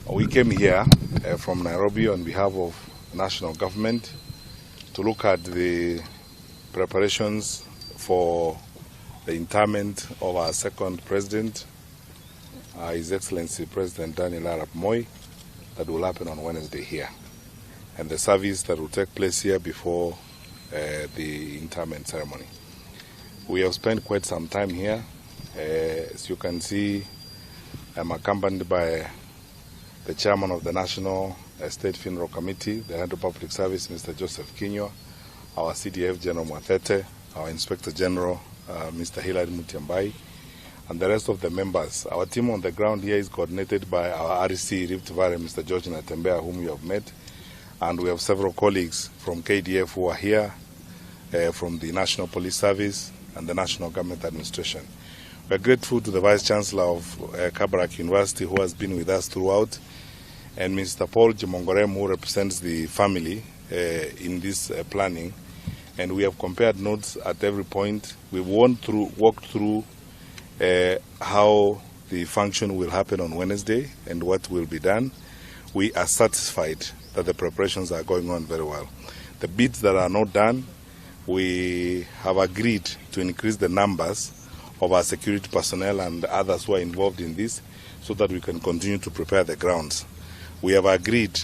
We came here from Nairobi on behalf of national government to look at the preparations for the interment of our second president, His Excellency President Daniel Arap Moi, that will happen on Wednesday here, and the service that will take place here before the interment ceremony. We have spent quite some time here. As you can see, I'm accompanied by the chairman of the National State Funeral Committee, the Head of Public Service, Mr. Joseph Kinyua, our CDF General Mwatete, our Inspector General, Mr. Hilary Mutyambai, and the rest of the members. Our team on the ground here is coordinated by our RC Rift Valley, Mr. George Natembea, whom you have met, and we have several colleagues from KDF who are here, from the National Police Service and the National Government Administration. We are grateful to the Vice Chancellor of Kabarak University, who has been with us throughout, and Mr. Paul Jemongorem, who represents the family in this planning. And we have compared notes at every point. We've walked through how the function will happen on Wednesday and what will be done. We are satisfied that the preparations are going on very well. The bits that are not done, we have agreed to increase the numbers of our security personnel and others who are involved in this so that we can continue to prepare the grounds. We have agreed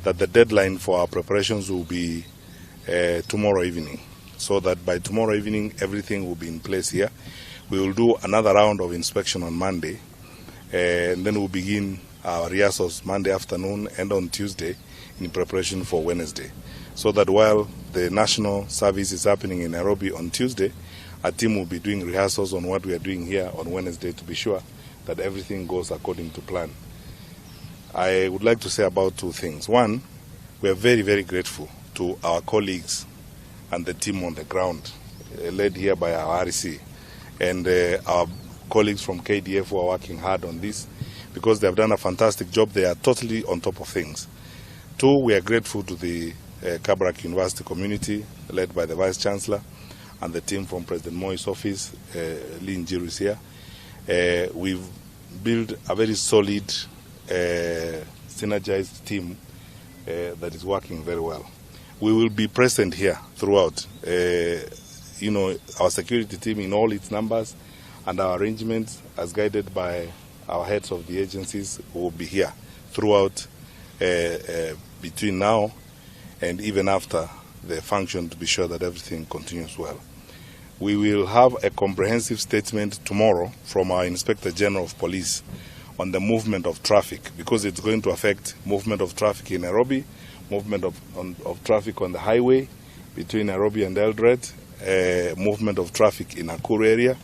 that the deadline for our preparations will be tomorrow evening, so that by tomorrow evening everything will be in place here. We will do another round of inspection on Monday, and then we'll begin our rehearsals Monday afternoon and on Tuesday in preparation for Wednesday, so that while the national service is happening in Nairobi on Tuesday, our team will be doing rehearsals on what we are doing here on Wednesday to be sure that everything goes according to plan. I would like to say about two things. One, we are very, very grateful to our colleagues and the team on the ground, led here by our RC, and our colleagues from KDF who are working hard on this, because they have done a fantastic job. They are totally on top of things. Two, we are grateful to the Kabarak University community, led by the Vice Chancellor, and the team from President Moi's office, Lee Njiru is here. We've built a very solid, synergized team that is working very well. We will be present here throughout. Our security team in all its numbers and our arrangements, as guided by our heads of the agencies, will be here throughout, between now and even after the function, to be sure that everything continues well. We will have a comprehensive statement tomorrow from our Inspector General of Police on the movement of traffic, because it's going to affect movement of traffic in Nairobi, movement of traffic on the highway between Nairobi and Eldoret, movement of traffic in Nakuru area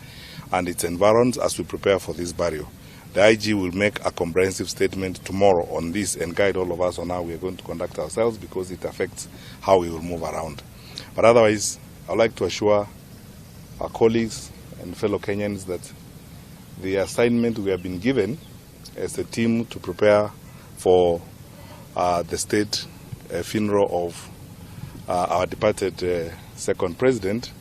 and its environs as we prepare for this burial. The IG will make a comprehensive statement tomorrow on this and guide all of us on how we are going to conduct ourselves, because it affects how we will move around. But otherwise, I'd like to assure our colleagues and fellow Kenyans that the assignment we have been given as a team to prepare for the state funeral of our departed second president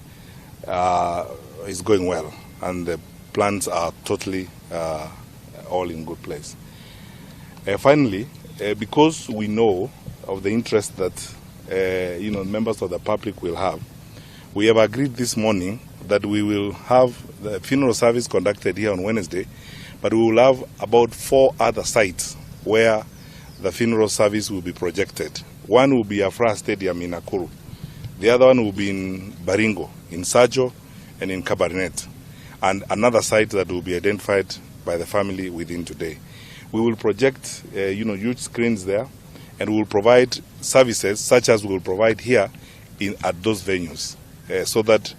is going well, and the plans are totally all in good place. Finally, because we know of the interest that members of the public will have, we have agreed this morning that we will have the funeral service conducted here on Wednesday, but we will have about 4 other sites where the funeral service will be projected. One will be Afra Stadium in Nakuru. The other one will be in Baringo, in Sajo, and in Kabarnet. And another site that will be identified by the family within today. We will project huge screens there, and we will provide services such as we will provide here at those venues, so that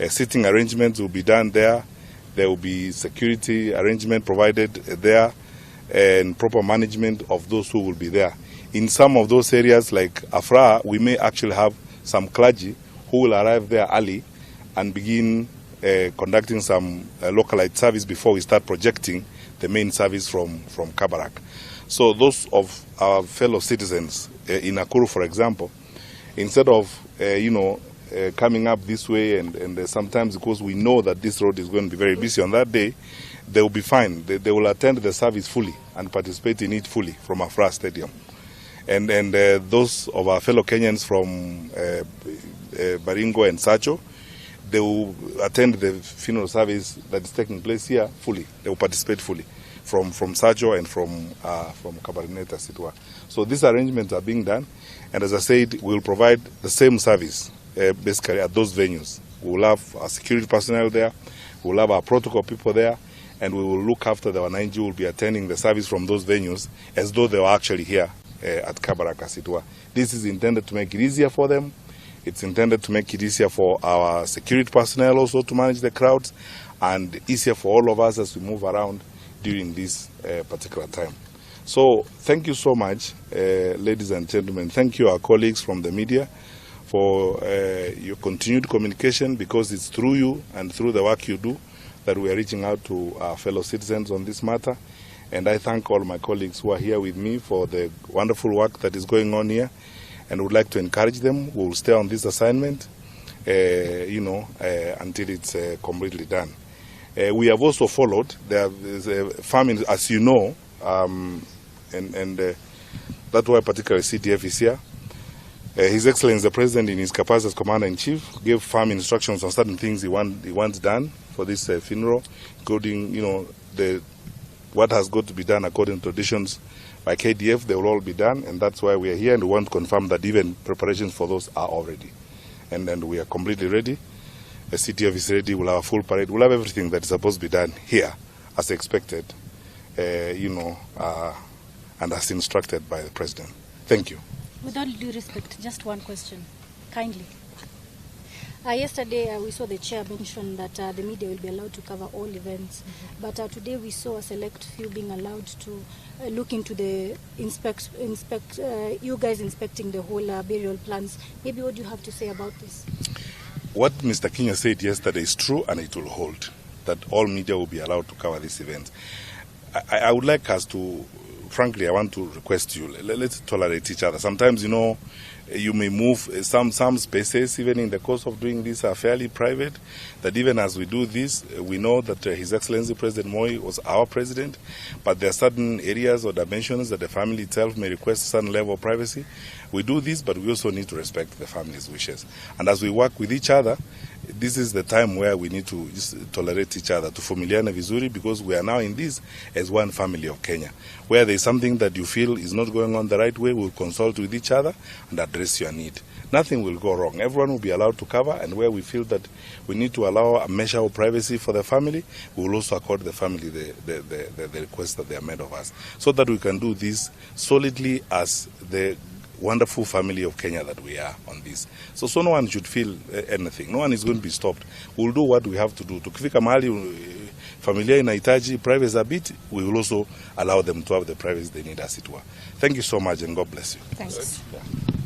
sitting arrangements will be done there. There will be security arrangement provided there, and proper management of those who will be there. In some of those areas like Afra, we may actually have some clergy who will arrive there early and begin conducting some localized service before we start projecting the main service from Kabarak. So those of our fellow citizens in Nakuru, for example, instead of coming up this way and sometimes, because we know that this road is going to be very busy on that day, they will be fine. They will attend the service fully and participate in it fully from Afra Stadium. And those of our fellow Kenyans from Baringo and Sacho, they will attend the funeral service that is taking place here fully. They will participate fully from Sacho and from Kabarnet, as it were. So these arrangements are being done, and as I said, we will provide the same service basically at those venues. We will have our security personnel there, we will have our protocol people there, and we will look after the Wananchi who will be attending the service from those venues as though they were actually here at Kabarak, as it were. This is intended to make it easier for them. It's intended to make it easier for our security personnel also to manage the crowds, and easier for all of us as we move around during this particular time. So thank you so much, ladies and gentlemen. Thank you, our colleagues from the media, for your continued communication, because it's through you and through the work you do that we are reaching out to our fellow citizens on this matter. And I thank all my colleagues who are here with me for the wonderful work that is going on here, and would like to encourage them. We will stay on this assignment, until it's completely done. We have also followed. There is a famine, as you know, and that's why particularly CDF is here. His Excellency the President, in his capacity as Commander-in-Chief, gave firm instructions on certain things he wants done for this funeral, including, what has got to be done according to traditions by KDF. They will all be done, and that's why we are here, and we want to confirm that even preparations for those are already. And we are completely ready. The CTF is ready. We'll have a full parade. We'll have everything that is supposed to be done here as expected, and as instructed by the President. Thank you. With all due respect, just one question, kindly. Yesterday we saw the chair mention that the media will be allowed to cover all events, but today we saw a select few being allowed to look into the you guys inspecting the whole burial plans. Maybe what do you have to say about this? What Mr. Kenya said yesterday is true, and it will hold, that all media will be allowed to cover this event. I would like us to, frankly, I want to request you, let's tolerate each other. Sometimes, you may move some spaces, even in the course of doing this, are fairly private, that even as we do this, we know that His Excellency President Moi was our president, but there are certain areas or dimensions that the family itself may request a certain level of privacy. We do this, but we also need to respect the family's wishes. And as we work with each other, this is the time where we need to just tolerate each other, to familiana vizuri, because we are now in this as one family of Kenya. Where there is something that you feel is not going on the right way, we'll consult with each other and address your need. Nothing will go wrong. Everyone will be allowed to cover, and where we feel that we need to allow a measure of privacy for the family, we will also accord the family the request that they are made of us, so that we can do this solidly as the wonderful family of Kenya that we are on this. So no one should feel anything. No one is going to be stopped. We'll do what we have to do. Tukifika mahali familia inahitaji privacy a bit, we will also allow them to have the privacy they need, as it were. Thank you so much, and God bless you. Thanks. Yeah.